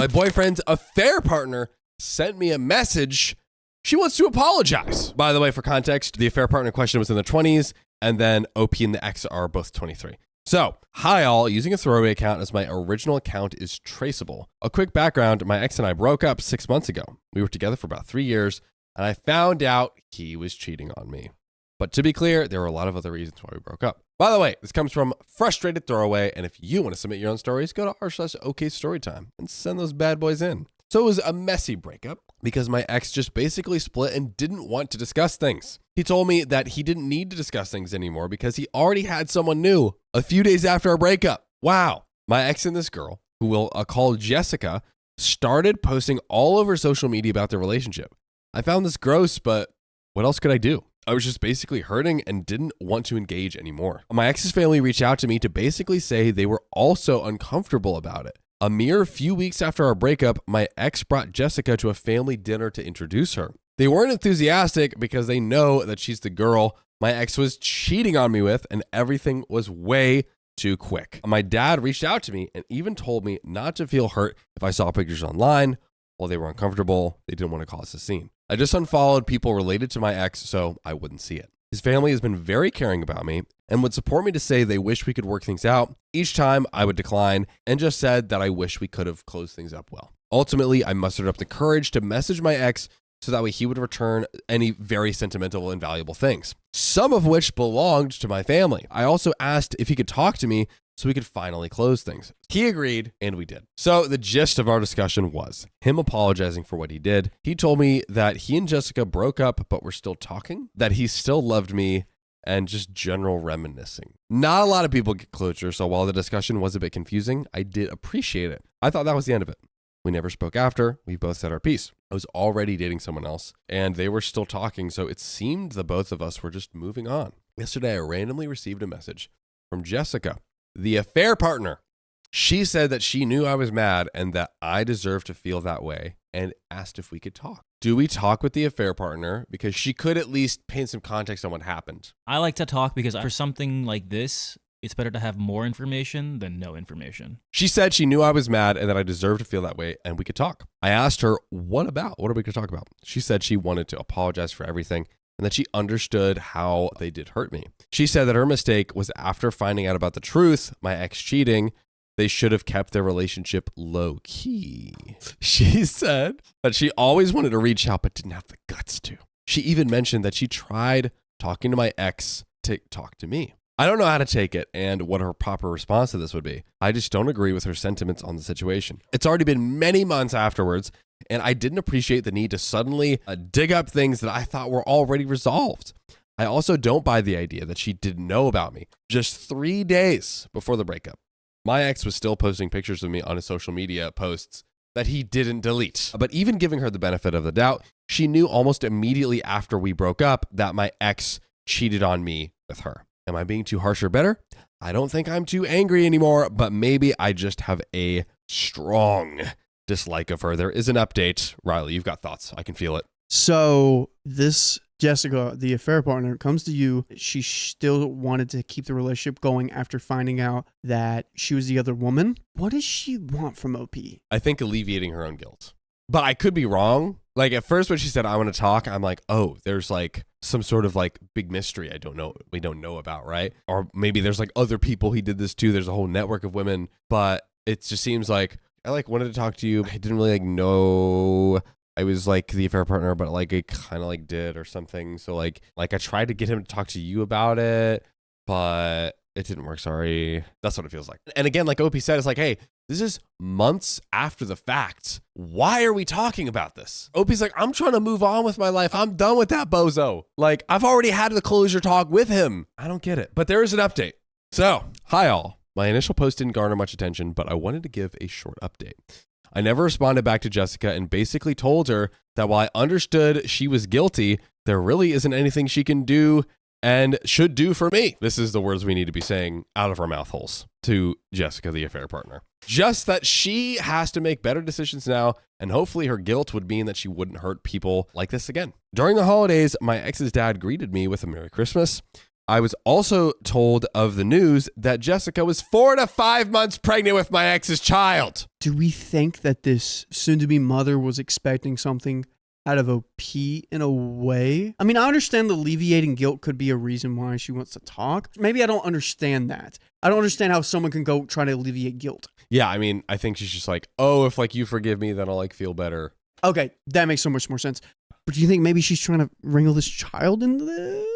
My boyfriend's affair partner sent me a message. She wants to apologize. By the way, for context, the affair partner in question was in their 20s, and then OP and the ex are both 23. So, hi all, using a throwaway account as my original account is traceable. A quick background, my ex and I broke up 6 months ago. We were together for about 3 years, and I found out he was cheating on me. But to be clear, there were a lot of other reasons why we broke up. By the way, this comes from Frustrated Throwaway, and if you want to submit your own stories, go to r/OKStorytime and send those bad boys in. So it was a messy breakup because my ex just basically split and didn't want to discuss things. He told me that he didn't need to discuss things anymore because he already had someone new a few days after our breakup. Wow. My ex and this girl, who we'll call Jessica, started posting all over social media about their relationship. I found this gross, but what else could I do? I was just basically hurting and didn't want to engage anymore. My ex's family reached out to me to basically say they were also uncomfortable about it. A mere few weeks after our breakup, my ex brought Jessica to a family dinner to introduce her. They weren't enthusiastic because they know that she's the girl my ex was cheating on me with, and everything was way too quick. My dad reached out to me and even told me not to feel hurt if I saw pictures online. While they were uncomfortable, they didn't want to cause a scene. I just unfollowed people related to my ex so I wouldn't see it. His family has been very caring about me and would support me to say they wish we could work things out. Each time I would decline and just said that I wish we could have closed things up well. Ultimately, I mustered up the courage to message my ex so that way he would return any very sentimental and valuable things, some of which belonged to my family. I also asked if he could talk to me so we could finally close things. He agreed, and we did. So the gist of our discussion was him apologizing for what he did. He told me that he and Jessica broke up, but were still talking, that he still loved me, and just general reminiscing. Not a lot of people get closure, so while the discussion was a bit confusing, I did appreciate it. I thought that was the end of it. We never spoke after. We both said our piece. I was already dating someone else, and they were still talking, so it seemed the both of us were just moving on. Yesterday, I randomly received a message from Jessica, the affair partner. She said that she knew I was mad and that I deserved to feel that way and asked if we could talk. Do we talk with the affair partner? Because she could at least paint some context on what happened. I like to talk because for something like this, it's better to have more information than no information. She said she knew I was mad and that I deserved to feel that way and we could talk. I asked her, what about? What are we going to talk about? She said she wanted to apologize for everything and that she understood how they did hurt me. She said that her mistake was after finding out about the truth, my ex cheating, they should have kept their relationship low key. She said that she always wanted to reach out but didn't have the guts to. She even mentioned that she tried talking to my ex to talk to me. I don't know how to take it and what her proper response to this would be. I just don't agree with her sentiments on the situation. It's already been many months afterwards, and I didn't appreciate the need to suddenly dig up things that I thought were already resolved. I also don't buy the idea that she didn't know about me. Just 3 days before the breakup, my ex was still posting pictures of me on his social media posts that he didn't delete. But even giving her the benefit of the doubt, she knew almost immediately after we broke up that my ex cheated on me with her. Am I being too harsh or bitter? I don't think I'm too angry anymore, but maybe I just have a strong dislike of her. There is an update. Riley, you've got thoughts. I can feel it. So this Jessica, the affair partner, comes to you. She still wanted to keep the relationship going after finding out that she was the other woman. What does she want from OP? I think alleviating her own guilt. But I could be wrong. Like at first when she said, I want to talk, I'm like, oh, there's like some sort of like big mystery we don't know about, right? Or maybe there's like other people he did this to. There's a whole network of women. But it just seems like I like wanted to talk to you. I didn't really like know I was like the affair partner, but like it kind of like did or something. So like I tried to get him to talk to you about it, but it didn't work. Sorry. That's what it feels like. And again, like OP said, it's like, hey, this is months after the fact. Why are we talking about this? OP's like, I'm trying to move on with my life. I'm done with that bozo. Like, I've already had the closure talk with him. I don't get it. But there is an update. So, hi all. My initial post didn't garner much attention, but I wanted to give a short update. I never responded back to Jessica and basically told her that while I understood she was guilty, there really isn't anything she can do and should do for me. This is the words we need to be saying out of our mouth holes to Jessica, the affair partner. Just that she has to make better decisions now, and hopefully her guilt would mean that she wouldn't hurt people like this again. During the holidays, my ex's dad greeted me with a Merry Christmas. I was also told of the news that Jessica was 4 to 5 months pregnant with my ex's child. Do we think that this soon-to-be mother was expecting something out of OP in a way? I mean, I understand the alleviating guilt could be a reason why she wants to talk. Maybe I don't understand that. I don't understand how someone can go try to alleviate guilt. Yeah, I mean, I think she's just like, oh, if like you forgive me, then I'll like feel better. Okay, that makes so much more sense. But do you think maybe she's trying to wrangle this child into this?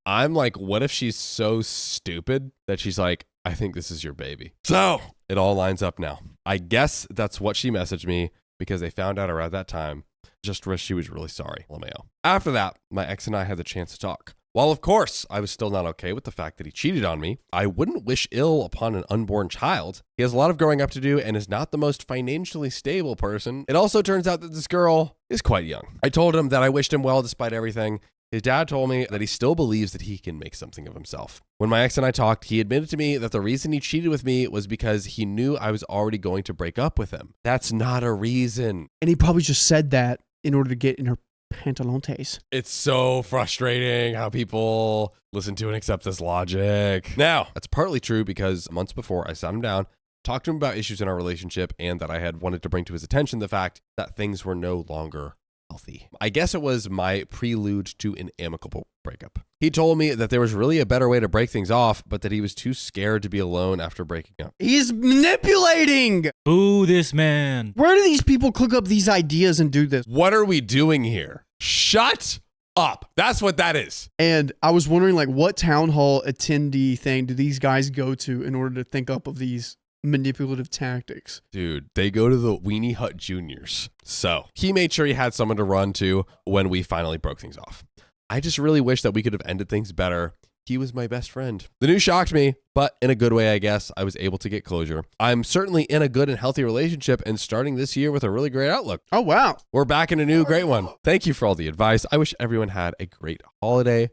I'm like, what if she's so stupid that she's like, I think this is your baby. So it all lines up now. I guess that's what she messaged me because they found out around that time. Just wish she was really sorry. LMAO. After that, my ex and I had the chance to talk. While of course I was still not okay with the fact that he cheated on me, I wouldn't wish ill upon an unborn child. He has a lot of growing up to do and is not the most financially stable person. It also turns out that this girl is quite young. I told him that I wished him well despite everything. His dad told me that he still believes that he can make something of himself. When my ex and I talked, he admitted to me that the reason he cheated with me was because he knew I was already going to break up with him. That's not a reason. And he probably just said that in order to get in her pantalontes. It's so frustrating how people listen to and accept this logic. Now, that's partly true because months before I sat him down, talked to him about issues in our relationship, and that I had wanted to bring to his attention the fact that things were no longer healthy. I guess it was my prelude to an amicable breakup. He told me that there was really a better way to break things off, but that he was too scared to be alone after breaking up. He's manipulating! Boo this man. Where do these people cook up these ideas and do this? What are we doing here? Shut up. That's what that is. And I was wondering, like, what town hall attendee thing do these guys go to in order to think up of these manipulative tactics? Dude, they go to the Weenie Hut Juniors. So he made sure he had someone to run to when we finally broke things off. I just really wish that we could have ended things better. He was my best friend. The news shocked me, but in a good way, I guess. I was able to get closure. I'm certainly in a good and healthy relationship and starting this year with a really great outlook. Oh, wow. We're back in a new great one. Thank you for all the advice. I wish everyone had a great holiday.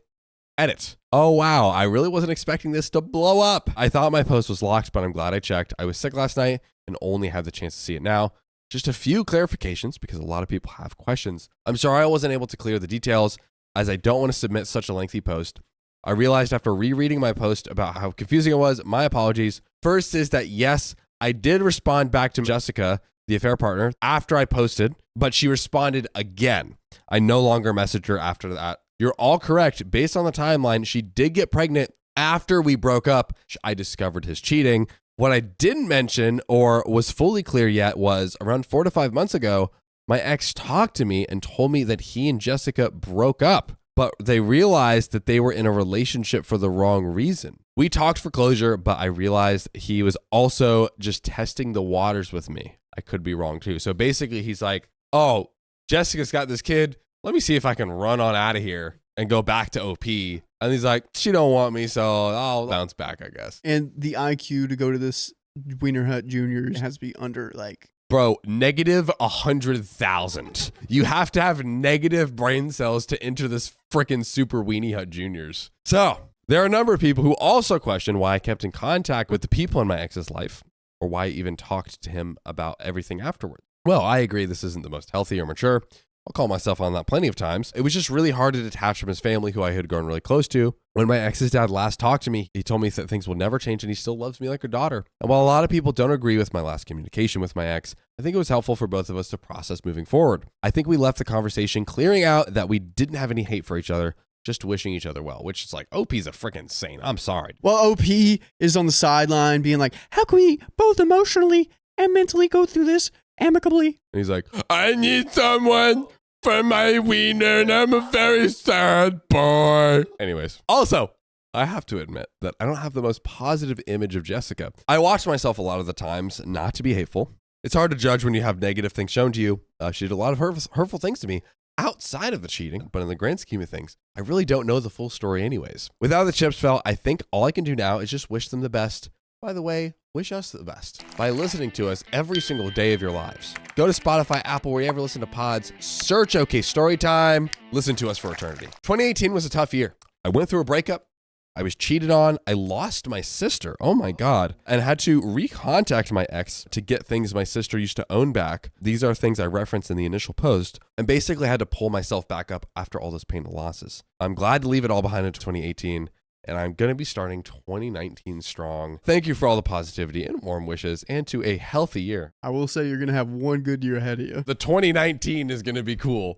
Edit. Oh, wow. I really wasn't expecting this to blow up. I thought my post was locked, but I'm glad I checked. I was sick last night and only had the chance to see it now. Just a few clarifications because a lot of people have questions. I'm sorry I wasn't able to clear the details as I don't want to submit such a lengthy post. I realized after rereading my post about how confusing it was. My apologies. First is that yes, I did respond back to Jessica, the affair partner, after I posted, but she responded again. I no longer messaged her after that. You're all correct. Based on the timeline, she did get pregnant after we broke up. I discovered his cheating. What I didn't mention or was fully clear yet was around 4 to 5 months ago, my ex talked to me and told me that he and Jessica broke up, but they realized that they were in a relationship for the wrong reason. We talked for closure, but I realized he was also just testing the waters with me. I could be wrong too. So basically he's like, oh, Jessica's got this kid. Let me see if I can run on out of here and go back to OP. And he's like, she don't want me, so I'll bounce back, I guess. And the IQ to go to this Wiener Hut Juniors has to be under, like... Bro, negative 100,000. You have to have negative brain cells to enter this freaking super Weenie Hut Juniors. So, there are a number of people who also question why I kept in contact with the people in my ex's life, or why I even talked to him about everything afterward. Well, I agree this isn't the most healthy or mature. I'll call myself on that plenty of times. It was just really hard to detach from his family, who I had grown really close to. When my ex's dad last talked to me, he told me that things will never change and he still loves me like a daughter. And while a lot of people don't agree with my last communication with my ex, I think it was helpful for both of us to process moving forward. I think we left the conversation clearing out that we didn't have any hate for each other, just wishing each other well, which is like, OP's a freaking saint. I'm sorry. Well, OP is on the sideline being like, how can we both emotionally and mentally go through this amicably? And he's like, I need someone for my wiener, and I'm a very sad boy. Anyways, also, I have to admit that I don't have the most positive image of Jessica. I watch myself a lot of the times not to be hateful. It's hard to judge when you have negative things shown to you. She did a lot of hurtful things to me outside of the cheating, but in the grand scheme of things, I really don't know the full story anyways. Without the chips fell, I think all I can do now is just wish them the best. By the way, wish us the best by listening to us every single day of your lives. Go to Spotify, Apple, where you ever listen to pods, search OK Storytime, listen to us for eternity. 2018 was a tough year. I went through a breakup. I was cheated on. I lost my sister. Oh my God. And had to recontact my ex to get things my sister used to own back. These are things I referenced in the initial post, and basically had to pull myself back up after all those painful losses. I'm glad to leave it all behind in 2018. and I'm going to be starting 2019 strong. Thank you for all the positivity and warm wishes, and to a healthy year. I will say you're going to have one good year ahead of you. The 2019 is going to be cool.